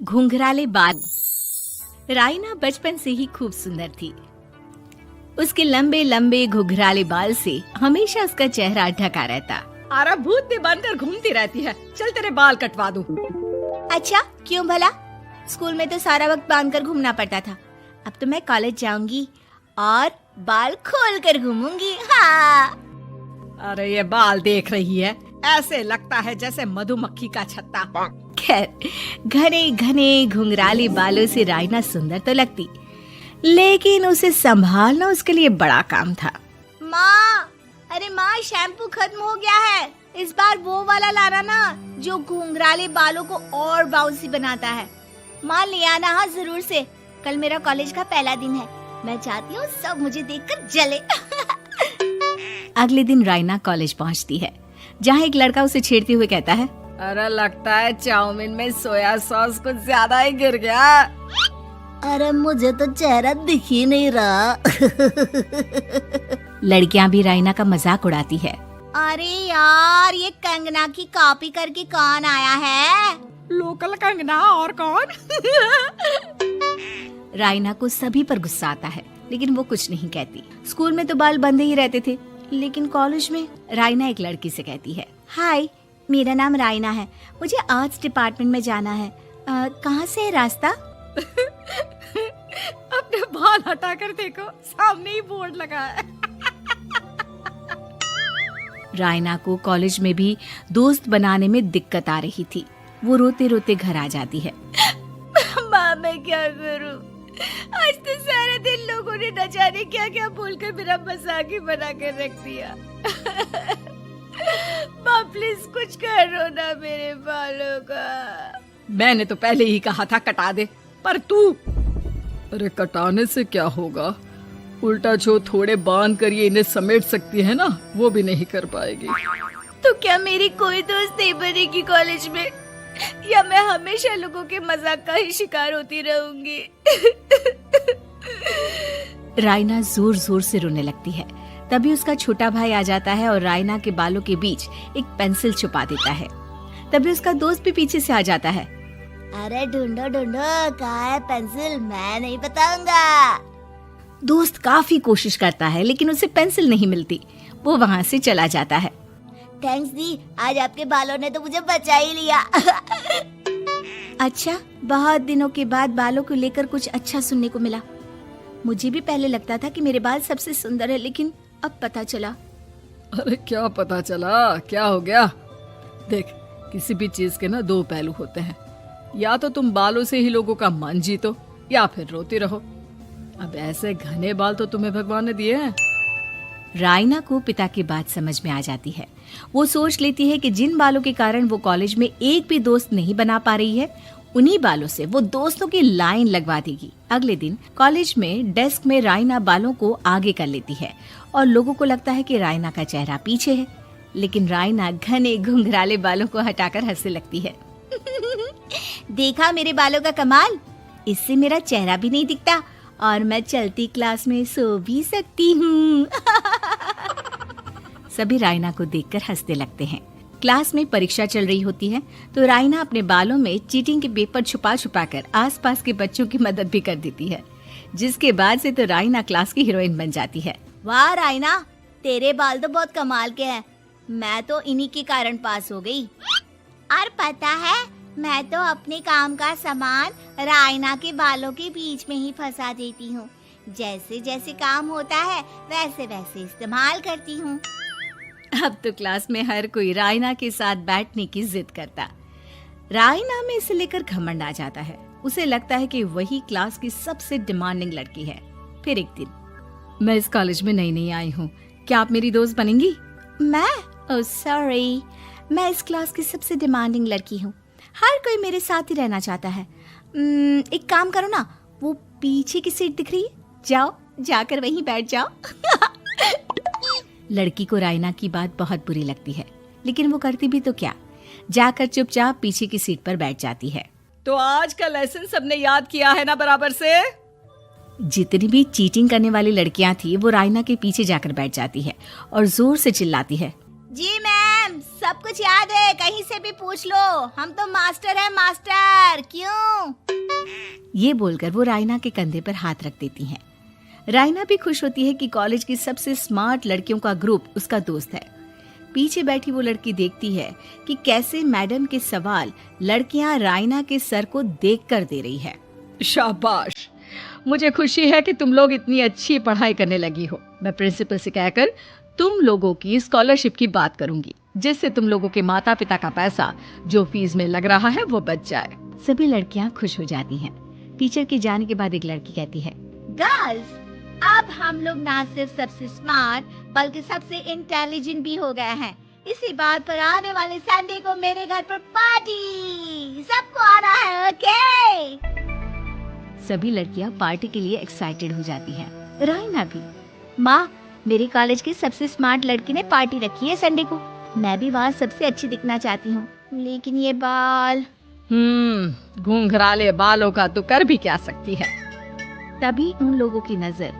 घुंघराले बाल। राइना बचपन से ही खूब सुंदर थी। उसके लंबे लंबे घुंघराले बाल से हमेशा उसका चेहरा ढका रहता। अरे भूत बनकर घूमती रहती है, चल तेरे बाल कटवा दूं। अच्छा, क्यों भला? स्कूल में तो सारा वक्त बांधकर घूमना पड़ता था। अब तो मैं कॉलेज जाऊंगी और बाल खोल कर घूमूंगी। हाँ। अरे ये बाल देख रही है, ऐसे लगता है जैसे मधुमक्खी का छत्ता। खैर, घने घने घुंघराले बालों से राइना सुंदर तो लगती, लेकिन उसे संभालना उसके लिए बड़ा काम था। माँ, अरे माँ, शैम्पू खत्म हो गया है। इस बार वो वाला लाना ना, जो घुंघराले बालों को और बाउंसी बनाता है। माँ ले आना, हाँ जरूर से। कल मेरा कॉलेज का पहला दिन है, मैं चाहती हूँ सब मुझे देखकर जले। अगले दिन राइना कॉलेज पहुँचती है, जहाँ एक लड़का उसे छेड़ते हुए कहता है, अरे लगता है चाउमीन में सोया सॉस कुछ ज्यादा ही गिर गया। अरे मुझे तो चेहरा दिख ही नहीं रहा। लड़कियां भी राइना का मजाक उड़ाती है। अरे यार, ये कंगना की कॉपी करके कौन आया है? लोकल कंगना और कौन? राइना को सभी पर गुस्सा आता है, लेकिन वो कुछ नहीं कहती। स्कूल में तो बाल बंधे ही रहते थे, लेकिन कॉलेज में राइना एक लड़की से कहती है, हाय, मेरा नाम राइना है, मुझे आर्ट्स डिपार्टमेंट में जाना है। कहाँ से है रास्ता? अपने बाल हटा कर देखो, सामने ही बोर्ड लगा है। राइना को कॉलेज में भी दोस्त बनाने में दिक्कत आ रही थी। वो रोते रोते घर आ जाती है। माँ, मैं क्या करूं? आज तो सारे दिन लोगों ने न जाने क्या क्या बोलकर मेरा मजाक ही बना कर रख दिया। माँ प्लीज कुछ करो ना मेरे बालों का। मैंने तो पहले ही कहा था कटा दे, पर तू। अरे कटाने से क्या होगा, उल्टा जो थोड़े बांध कर ये इन्हें समेट सकती है ना, वो भी नहीं कर पाएगी। तो क्या मेरी कोई दोस्त नहीं बनेगी कॉलेज में, या मैं हमेशा लोगों के मजाक का ही शिकार होती रहूंगी? राइना जोर जोर से रोने लगती है। तभी उसका छोटा भाई आ जाता है और राइना के बालों के बीच एक पेंसिल छुपा देता है। तभी उसका दोस्त भी पीछे से आ जाता है। अरे ढूंढो ढूंढो, कहाँ है पेंसिल? मैं नहीं बताऊंगा। दोस्त काफी कोशिश करता है, लेकिन उसे पेंसिल नहीं मिलती। वो वहाँ से चला जाता है। थैंक्स दी, आज आपके बालों ने तो मुझे बचा ही लिया। अच्छा, बहुत दिनों के बाद बालों को लेकर कुछ अच्छा सुनने को मिला। मुझे भी पहले लगता था कि मेरे बाल सबसे सुंदर है, लेकिन अब पता चला। अरे क्या पता चला, क्या हो गया? देख, किसी भी चीज के ना दो पहलू होते हैं। या तो तुम बालों से ही लोगों का मन जीतो, या फिर रोती रहो। अब ऐसे घने बाल तो तुम्हें भगवान ने दिए हैं। राइना को पिता की बात समझ में आ जाती है। वो सोच लेती है कि जिन बालों के कारण वो कॉलेज में एक भी दोस्त नहीं बना पा रही है, उन्हीं बालों से वो दोस्तों की लाइन लगवा देगी। अगले दिन कॉलेज में डेस्क में राइना बालों को आगे कर लेती है और लोगों को लगता है कि राइना का चेहरा पीछे है, लेकिन राइना घने घुंघराले बालों को हटाकर हंसने लगती है। देखा मेरे बालों का कमाल, इससे मेरा चेहरा भी नहीं दिखता और मैं चलती क्लास में सो भी सकती हूँ। सभी राइना को देखकर हंसने लगते हैं। क्लास में परीक्षा चल रही होती है, तो राइना अपने बालों में चीटिंग के पेपर छुपा छुपा कर आसपास के बच्चों की मदद भी कर देती है, जिसके बाद से तो राइना क्लास की हीरोइन बन जाती है। वाह राइना, तेरे बाल तो बहुत कमाल के हैं। मैं तो इन्हीं के कारण पास हो गई। और पता है, मैं तो अपने काम का सामान राइना के बालों के बीच में ही फंसा देती हूँ। जैसे जैसे काम होता है वैसे वैसे इस्तेमाल करती हूँ। अब तो क्लास में हर कोई राइना के साथ बैठने की जिद करता। राइना में इसे लेकर घमंड आ जाता है। उसे लगता है कि वही क्लास की सबसे डिमांडिंग लड़की है। फिर एक दिन, मैं इस कॉलेज में नई नई आई हूँ, क्या आप मेरी दोस्त बनेंगी? मैं? ओह सॉरी, मैं इस क्लास की सबसे डिमांडिंग लड़की हूँ। हर कोई मेरे साथ ही रहना चाहता है। एक काम करो ना, वो पीछे की सीट दिख रही है, जाओ जाकर वहीं बैठ जाओ। लड़की को राइना की बात बहुत बुरी लगती है, लेकिन वो करती भी तो क्या, जाकर चुपचाप पीछे की सीट पर बैठ जाती है। तो आज का लेसन सबने याद किया है ना बराबर से? जितनी भी चीटिंग करने वाली लड़कियां थी, वो राइना के पीछे जाकर बैठ जाती है और जोर से चिल्लाती है, जी मैम, सब कुछ याद है, कहीं से भी पूछ लो, हम तो मास्टर हैं मास्टर। क्यों? ये बोलकर वो रायना के कंधे पर हाथ रख देती हैं। रायना भी खुश होती है कि कॉलेज की सबसे स्मार्ट लड़कियों का ग्रुप उसका दोस्त है। पीछे बैठी वो लड़की देखती है कि कैसे मैडम के सवाल लड़कियां रायना के सर को देखकर दे रही है। शाबाश, मुझे खुशी है कि तुम लोग इतनी अच्छी पढ़ाई करने लगी हो। मैं प्रिंसिपल से कहकर तुम लोगों की स्कॉलरशिप की बात करूंगी, जिससे तुम लोगों के माता पिता का पैसा जो फीस में लग रहा है वो बच जाए। सभी लड़कियां खुश हो जाती हैं। टीचर के जाने के बाद एक लड़की कहती है, गर्ल्स, अब हम लोग ना सिर्फ सबसे स्मार्ट बल्कि सबसे इंटेलिजेंट भी हो गए हैं। इसी बात पर आने वाले संडे को मेरे घर पर पार्टी, सबको आना है, ओके? सभी लड़कियां पार्टी के लिए एक्साइटेड हो जाती हैं। रायना भी। माँ, मेरे कॉलेज की सबसे स्मार्ट लड़की ने पार्टी रखी है संडे को। मैं भी वहाँ सबसे अच्छी दिखना चाहती हूँ, लेकिन ये बाल। घुंघराले बालों का तो कर भी क्या सकती है। तभी उन लोगों की नजर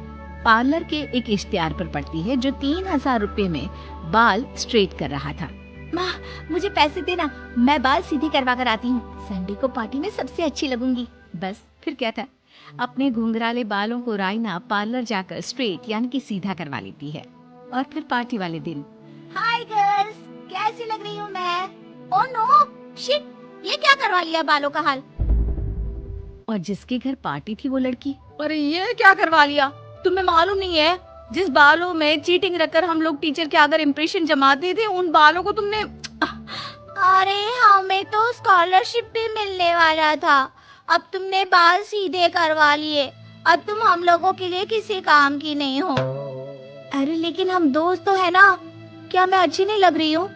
पार्लर के एक इश्तिहार पर पड़ती है जो 3000 रुपए में बाल स्ट्रेट कर रहा था। माँ, मुझे पैसे देना, मैं बाल सीधे करवा कर आती हूँ। संडे को पार्टी में सबसे अच्छी लगूंगी। बस फिर क्या था, अपने घुंघराले बालों को रायना पार्लर जाकर स्ट्रेट यानी कि सीधा करवा लेती है। और फिर पार्टी वाले दिन, हाय गर्ल्स, कैसी लग रही हूँ मैं? ओह नो, शिट, ये क्या करवा लिया बालों का हाल? और जिसके घर पार्टी थी वो लड़की, अरे ये क्या करवा लिया? तुम्हें मालूम नहीं है, जिस बालों में चीटिंग रखकर हम लोग टीचर के आगे इम्प्रेशन जमाते थे, उन बालों को तुमने। अरे हमें तो स्कॉलरशिप भी मिलने वाला था, अब तुमने बाल सीधे करवा लिए। अब तुम हम लोगों के लिए किसी काम की नहीं हो। अरे लेकिन हम दोस्त तो है ना, क्या मैं अच्छी नहीं लग रही हूँ?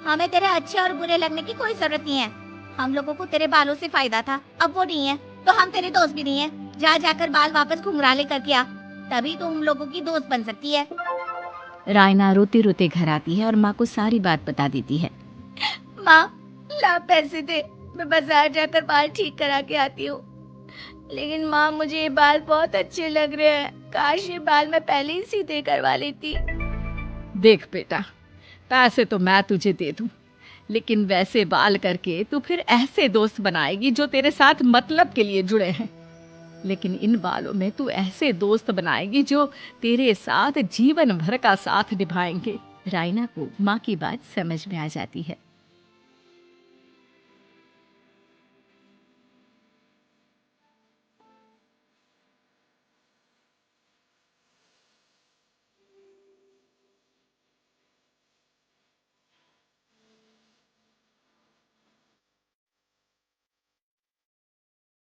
हमें तेरे अच्छे और बुरे लगने की कोई जरूरत नहीं है। हम लोगों को तेरे बालों से फायदा था, अब वो नहीं है तो हम तेरे दोस्त भी नहीं है। जा जाकर बाल वापस घुंघराले करके आ, तभी तो हम लोगों की दोस्त बन सकती है। रायना रोते रोते घर आती है और माँ को सारी बात बता देती है। माँ, ला पैसे दे, मैं बाजार जाकर बाल ठीक करा के आती हूँ। लेकिन माँ, मुझे ये बाल बहुत अच्छे लग रहे हैं, काश ये बाल मैं पहले ही सीधे करवा लेती। देख बेटा, पैसे तो मैं तुझे दे दूं, लेकिन वैसे बाल करके तू फिर ऐसे दोस्त बनाएगी जो तेरे साथ मतलब के लिए जुड़े हैं। लेकिन इन बालों में तू ऐसे दोस्त बनाएगी जो तेरे साथ जीवन भर का साथ निभाएंगे। रायना को माँ की बात समझ में आ जाती है।